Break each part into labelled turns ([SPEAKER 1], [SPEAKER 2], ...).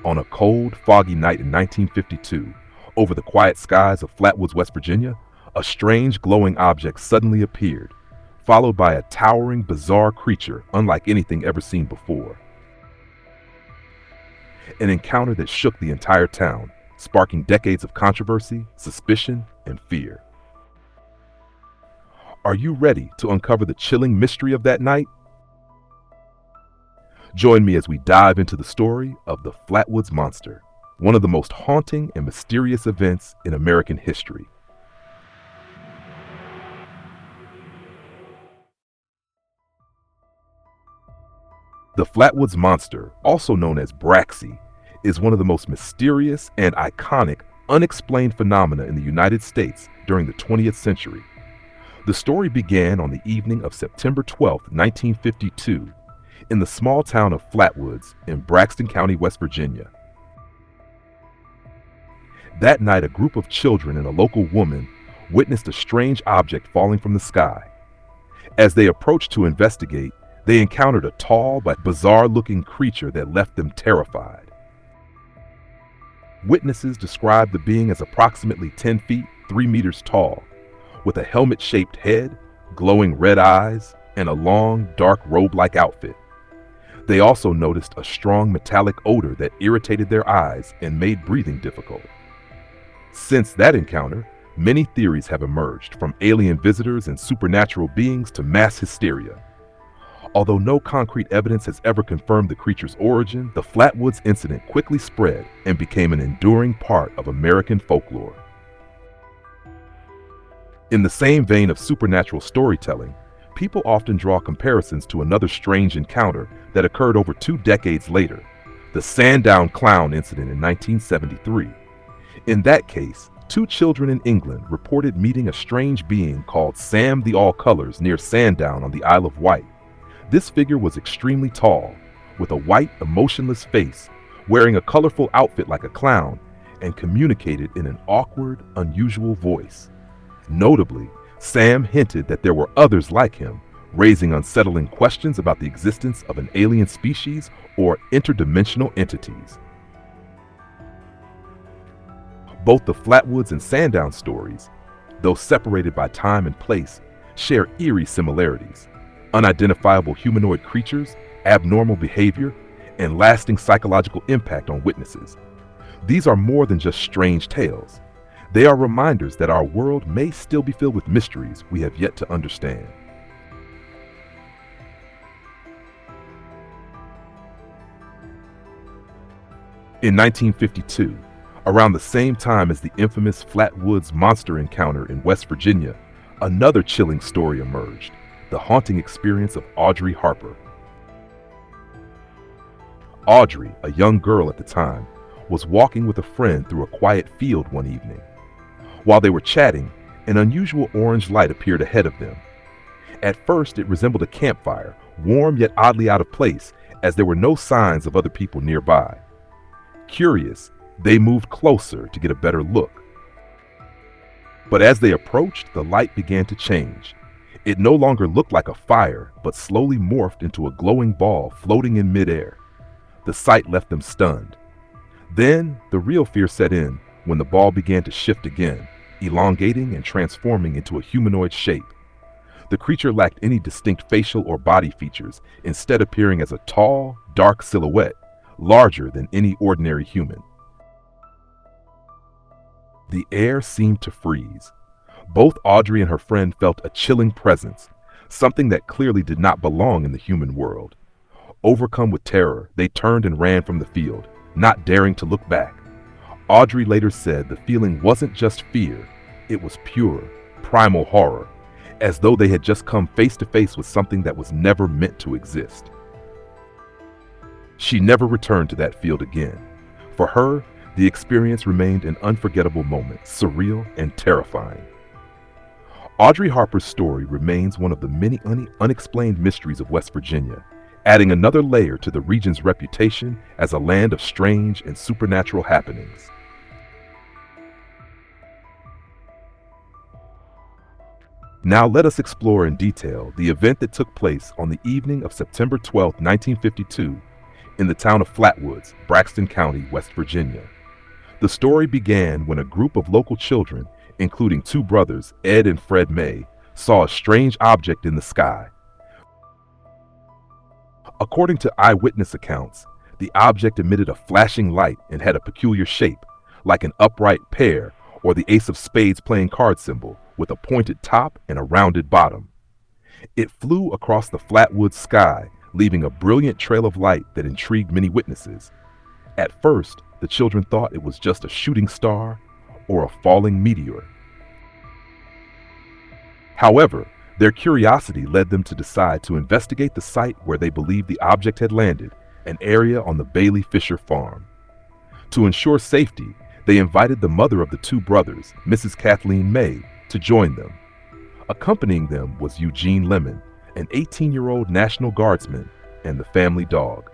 [SPEAKER 1] On a cold, foggy night in 1952, over the quiet skies of Flatwoods, West Virginia, a strange glowing object suddenly appeared, followed by a towering, bizarre creature unlike anything ever seen before. An encounter that shook the entire town, sparking decades of controversy, suspicion, and fear. Are you ready to uncover the chilling mystery of that night? Join me as we dive into the story of the Flatwoods Monster, one of the most haunting and mysterious events in American history. The Flatwoods Monster, also known as Braxy, is one of the most mysterious and iconic unexplained phenomena in the United States during the 20th century. The story began on the evening of September 12, 1952, in the small town of Flatwoods in Braxton County, West Virginia. That night, a group of children and a local woman witnessed a strange object falling from the sky. As they approached to investigate, they encountered a tall but bizarre-looking creature that left them terrified. Witnesses described the being as approximately 10 feet, 3 meters tall, with a helmet-shaped head, glowing red eyes, and a long, dark robe-like outfit. They also noticed a strong metallic odor that irritated their eyes and made breathing difficult. Since that encounter, many theories have emerged, from alien visitors and supernatural beings to mass hysteria. Although no concrete evidence has ever confirmed the creature's origin, the Flatwoods incident quickly spread and became an enduring part of American folklore. In the same vein of supernatural storytelling, people often draw comparisons to another strange encounter that occurred over 2 decades later, the Sandown Clown incident in 1973. In that case, 2 children in England reported meeting a strange being called Sam the All-Colors near Sandown on the Isle of Wight. This figure was extremely tall, with a white, emotionless face, wearing a colorful outfit like a clown, and communicated in an awkward, unusual voice. Notably, Sam hinted that there were others like him, raising unsettling questions about the existence of an alien species or interdimensional entities. Both the Flatwoods and Sandown stories, though separated by time and place, share eerie similarities: unidentifiable humanoid creatures, abnormal behavior, and lasting psychological impact on witnesses. These are more than just strange tales. They are reminders that our world may still be filled with mysteries we have yet to understand. In 1952, around the same time as the infamous Flatwoods Monster encounter in West Virginia, another chilling story emerged: the haunting experience of Audrey Harper. Audrey, a young girl at the time, was walking with a friend through a quiet field one evening. While they were chatting, an unusual orange light appeared ahead of them. At first, it resembled a campfire, warm yet oddly out of place, as there were no signs of other people nearby. Curious, they moved closer to get a better look. But as they approached, the light began to change. It no longer looked like a fire, but slowly morphed into a glowing ball floating in midair. The sight left them stunned. Then, the real fear set in when the ball began to shift again, elongating and transforming into a humanoid shape. The creature lacked any distinct facial or body features, instead appearing as a tall, dark silhouette, larger than any ordinary human. The air seemed to freeze. Both Audrey and her friend felt a chilling presence, something that clearly did not belong in the human world. Overcome with terror, they turned and ran from the field, not daring to look back. Audrey later said the feeling wasn't just fear, it was pure, primal horror, as though they had just come face to face with something that was never meant to exist. She never returned to that field again. For her, the experience remained an unforgettable moment, surreal and terrifying. Audrey Harper's story remains one of the many unexplained mysteries of West Virginia, adding another layer to the region's reputation as a land of strange and supernatural happenings. Now let us explore in detail the event that took place on the evening of September 12, 1952, in the town of Flatwoods, Braxton County, West Virginia. The story began when a group of local children, including two brothers, Ed and Fred May, saw a strange object in the sky. According to eyewitness accounts, the object emitted a flashing light and had a peculiar shape, like an upright pear or the ace of spades playing card symbol, with a pointed top and a rounded bottom. It flew across the Flatwoods sky, leaving a brilliant trail of light that intrigued many witnesses. At first, the children thought it was just a shooting star or a falling meteor. However, their curiosity led them to decide to investigate the site where they believed the object had landed, an area on the Bailey Fisher farm. To ensure safety, they invited the mother of the two brothers, Mrs. Kathleen May, to join them. Accompanying them was Eugene Lemon, an 18-year-old National Guardsman, and the family dog.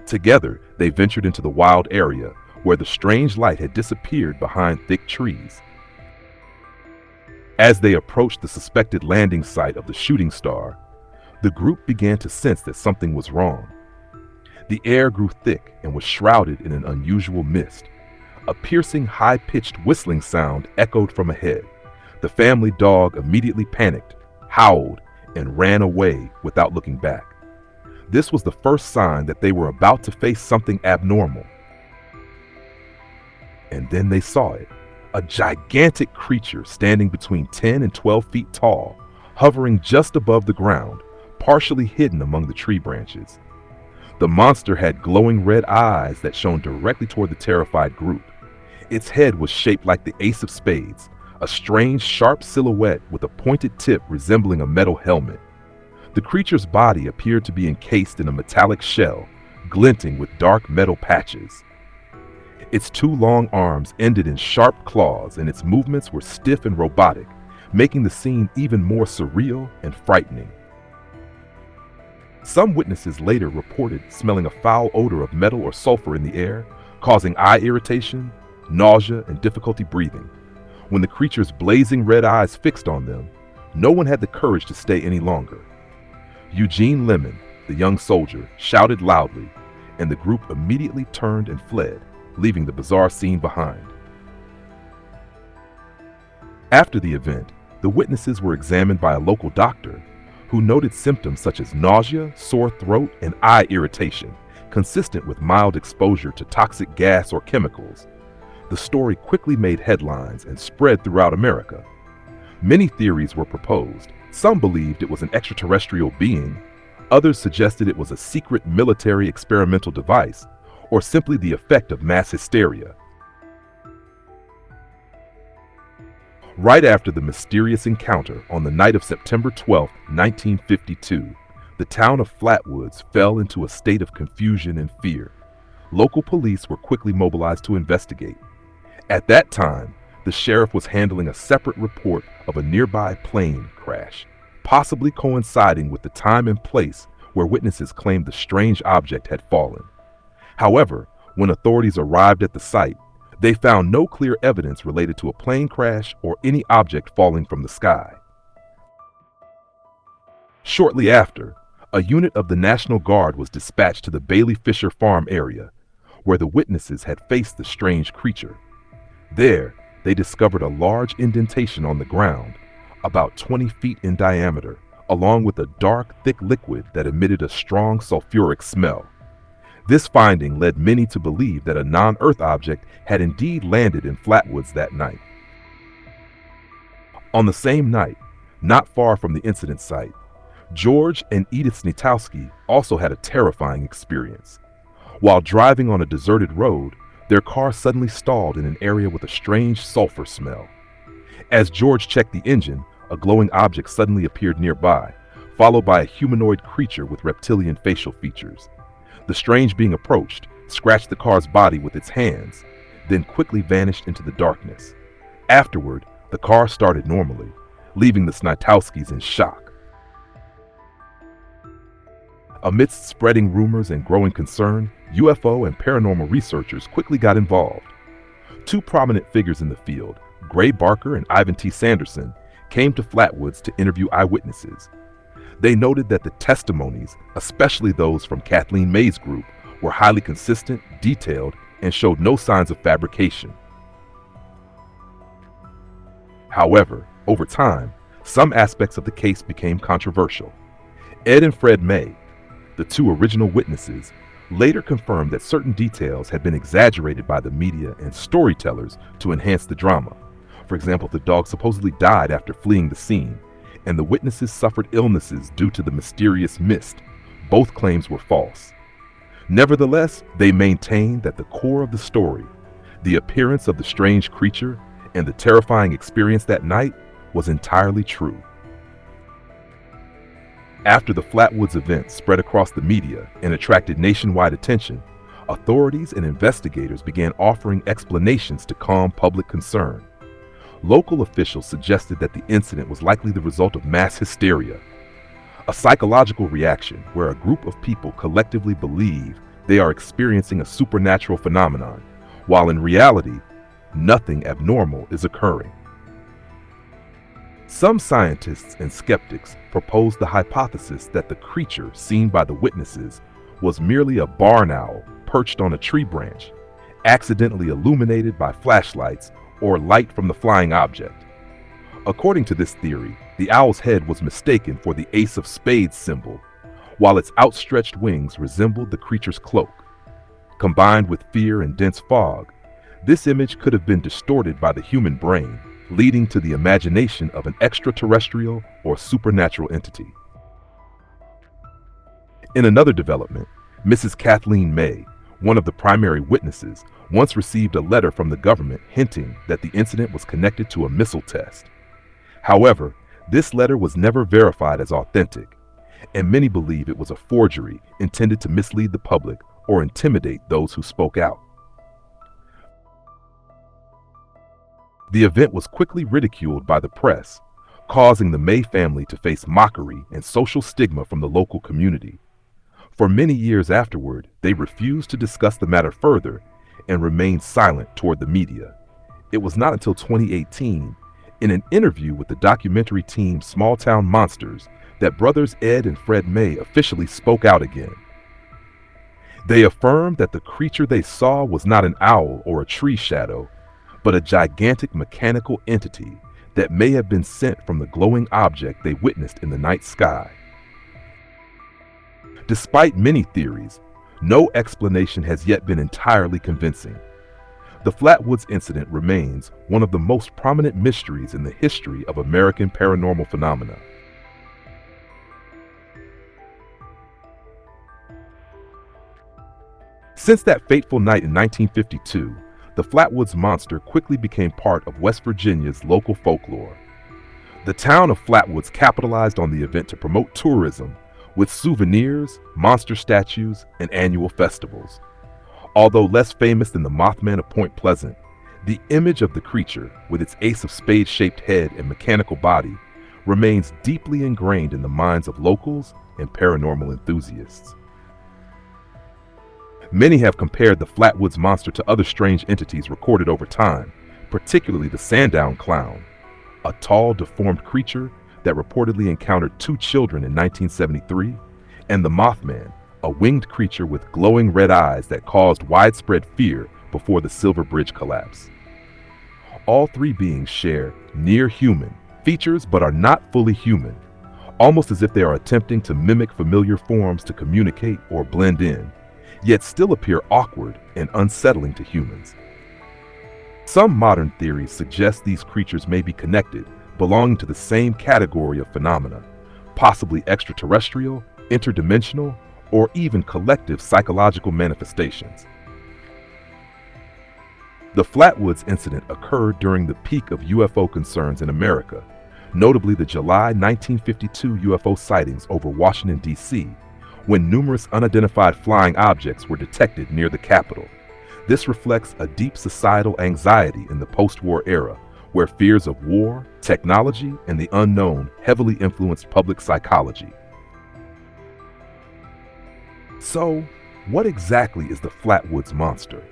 [SPEAKER 1] Together, they ventured into the wild area where the strange light had disappeared behind thick trees. As they approached the suspected landing site of the shooting star, the group began to sense that something was wrong. The air grew thick and was shrouded in an unusual mist. A piercing, high-pitched whistling sound echoed from ahead. The family dog immediately panicked, howled, and ran away without looking back. This was the first sign that they were about to face something abnormal. And then they saw it. A gigantic creature standing between 10 and 12 feet tall, hovering just above the ground, partially hidden among the tree branches. The monster had glowing red eyes that shone directly toward the terrified group. Its head was shaped like the ace of spades, a strange, sharp silhouette with a pointed tip resembling a metal helmet. The creature's body appeared to be encased in a metallic shell, glinting with dark metal patches. Its two long arms ended in sharp claws, and its movements were stiff and robotic, making the scene even more surreal and frightening. Some witnesses later reported smelling a foul odor of metal or sulfur in the air, causing eye irritation, nausea, and difficulty breathing. When the creature's blazing red eyes fixed on them, no one had the courage to stay any longer. Eugene Lemon, the young soldier, shouted loudly, and the group immediately turned and fled, leaving the bizarre scene behind. After the event, the witnesses were examined by a local doctor who noted symptoms such as nausea, sore throat, and eye irritation, consistent with mild exposure to toxic gas or chemicals. The story quickly made headlines and spread throughout America. Many theories were proposed. Some believed it was an extraterrestrial being. Others suggested it was a secret military experimental device, or simply the effect of mass hysteria. Right after the mysterious encounter on the night of September 12, 1952, the town of Flatwoods fell into a state of confusion and fear. Local police were quickly mobilized to investigate. At that time, the sheriff was handling a separate report of a nearby plane crash, possibly coinciding with the time and place where witnesses claimed the strange object had fallen. However, when authorities arrived at the site, they found no clear evidence related to a plane crash or any object falling from the sky. Shortly after, a unit of the National Guard was dispatched to the Bailey Fisher farm area, where the witnesses had faced the strange creature. There, they discovered a large indentation on the ground, about 20 feet in diameter, along with a dark, thick liquid that emitted a strong sulfuric smell. This finding led many to believe that a non-Earth object had indeed landed in Flatwoods that night. On the same night, not far from the incident site, George and Edith Snitowski also had a terrifying experience. While driving on a deserted road, their car suddenly stalled in an area with a strange sulfur smell. As George checked the engine, a glowing object suddenly appeared nearby, followed by a humanoid creature with reptilian facial features. The strange being approached, scratched the car's body with its hands, then quickly vanished into the darkness. Afterward, the car started normally, leaving the Snitowskis in shock. Amidst spreading rumors and growing concern, UFO and paranormal researchers quickly got involved. Two prominent figures in the field, Gray Barker and Ivan T. Sanderson, came to Flatwoods to interview eyewitnesses. They noted that the testimonies, especially those from Kathleen May's group, were highly consistent, detailed, and showed no signs of fabrication. However, over time, some aspects of the case became controversial. Ed and Fred May, the two original witnesses, later confirmed that certain details had been exaggerated by the media and storytellers to enhance the drama. For example, the dog supposedly died after fleeing the scene, and the witnesses suffered illnesses due to the mysterious mist. Both claims were false. Nevertheless, they maintained that the core of the story, the appearance of the strange creature, and the terrifying experience that night, was entirely true. After the Flatwoods event spread across the media and attracted nationwide attention, authorities and investigators began offering explanations to calm public concern. Local officials suggested that the incident was likely the result of mass hysteria, a psychological reaction where a group of people collectively believe they are experiencing a supernatural phenomenon, while in reality, nothing abnormal is occurring. Some scientists and skeptics proposed the hypothesis that the creature seen by the witnesses was merely a barn owl perched on a tree branch, accidentally illuminated by flashlights or light from the flying object. According to this theory, the owl's head was mistaken for the ace of spades symbol, while its outstretched wings resembled the creature's cloak. Combined with fear and dense fog, this image could have been distorted by the human brain, leading to the imagination of an extraterrestrial or supernatural entity. In another development, Mrs. Kathleen May, one of the primary witnesses, once received a letter from the government hinting that the incident was connected to a missile test. However, this letter was never verified as authentic, and many believe it was a forgery intended to mislead the public or intimidate those who spoke out. The event was quickly ridiculed by the press, causing the May family to face mockery and social stigma from the local community. For many years afterward, they refused to discuss the matter further and remained silent toward the media. It was not until 2018, in an interview with the documentary team Small Town Monsters, that brothers Ed and Fred May officially spoke out again. They affirmed that the creature they saw was not an owl or a tree shadow, but a gigantic mechanical entity that may have been sent from the glowing object they witnessed in the night sky. Despite many theories, no explanation has yet been entirely convincing. The Flatwoods incident remains one of the most prominent mysteries in the history of American paranormal phenomena. Since that fateful night in 1952, the Flatwoods Monster quickly became part of West Virginia's local folklore. The town of Flatwoods capitalized on the event to promote tourism with souvenirs, monster statues, and annual festivals. Although less famous than the Mothman of Point Pleasant, the image of the creature, with its ace of spade-shaped head and mechanical body, remains deeply ingrained in the minds of locals and paranormal enthusiasts. Many have compared the Flatwoods Monster to other strange entities recorded over time, particularly the Sandown Clown, a tall, deformed creature that reportedly encountered 2 children in 1973, and the Mothman, a winged creature with glowing red eyes that caused widespread fear before the Silver Bridge collapse. All 3 beings share near-human features but are not fully human, almost as if they are attempting to mimic familiar forms to communicate or blend in, yet still appear awkward and unsettling to humans. Some modern theories suggest these creatures may be connected, belonging to the same category of phenomena, possibly extraterrestrial, interdimensional, or even collective psychological manifestations. The Flatwoods incident occurred during the peak of UFO concerns in America, notably the July 1952 UFO sightings over Washington, D.C., when numerous unidentified flying objects were detected near the Capitol. This reflects a deep societal anxiety in the post-war era, where fears of war, technology, and the unknown heavily influenced public psychology. So, what exactly is the Flatwoods Monster?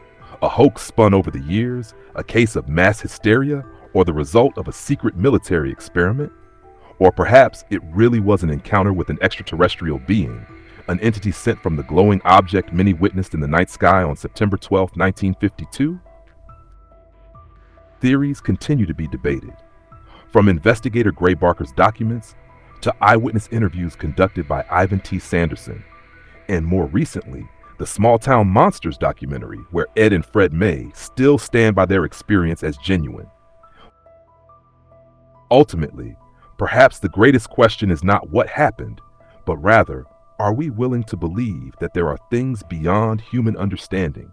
[SPEAKER 1] A hoax spun over the years, a case of mass hysteria, or the result of a secret military experiment? Or perhaps it really was an encounter with an extraterrestrial being, an entity sent from the glowing object many witnessed in the night sky on September 12, 1952? Theories continue to be debated, from investigator Gray Barker's documents to eyewitness interviews conducted by Ivan T. Sanderson, and more recently, the Small Town Monsters documentary, where Ed and Fred May still stand by their experience as genuine. Ultimately, perhaps the greatest question is not what happened, but rather, are we willing to believe that there are things beyond human understanding